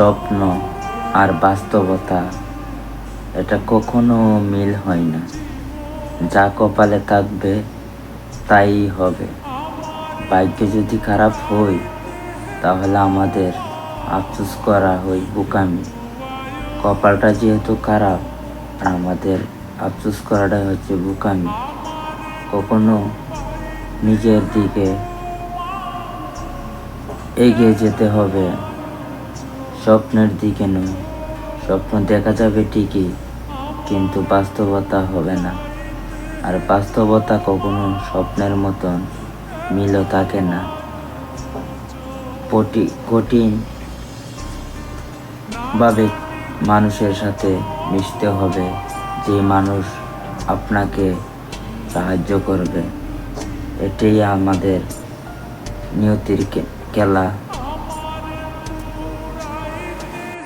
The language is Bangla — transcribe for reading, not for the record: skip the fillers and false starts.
স্বপ্ন আর বাস্তবতা এটা কখনো মিল হয় না। যা কপালে থাকবে তাই হবে। ভাগ্য যদি খারাপ হয় তাহলে আমাদের আফসোস করা হয় বোকামি। কপালটা যেহেতু খারাপ আর আমাদের আফসোস করাটাই হচ্ছে বোকামি। কখনো নিজের দিকে এগিয়ে যেতে হবে, স্বপ্নের দিকে নয়। স্বপ্ন দেখা যাবে ঠিকই, কিন্তু বাস্তবতা হবে না। আর বাস্তবতা কখনো স্বপ্নের মতন মিলও থাকে না। কঠিন ভাবে মানুষের সাথে মিশতে হবে, যে মানুষ আপনাকে সাহায্য করবে। এটাই আমাদের নিয়তির খেলা।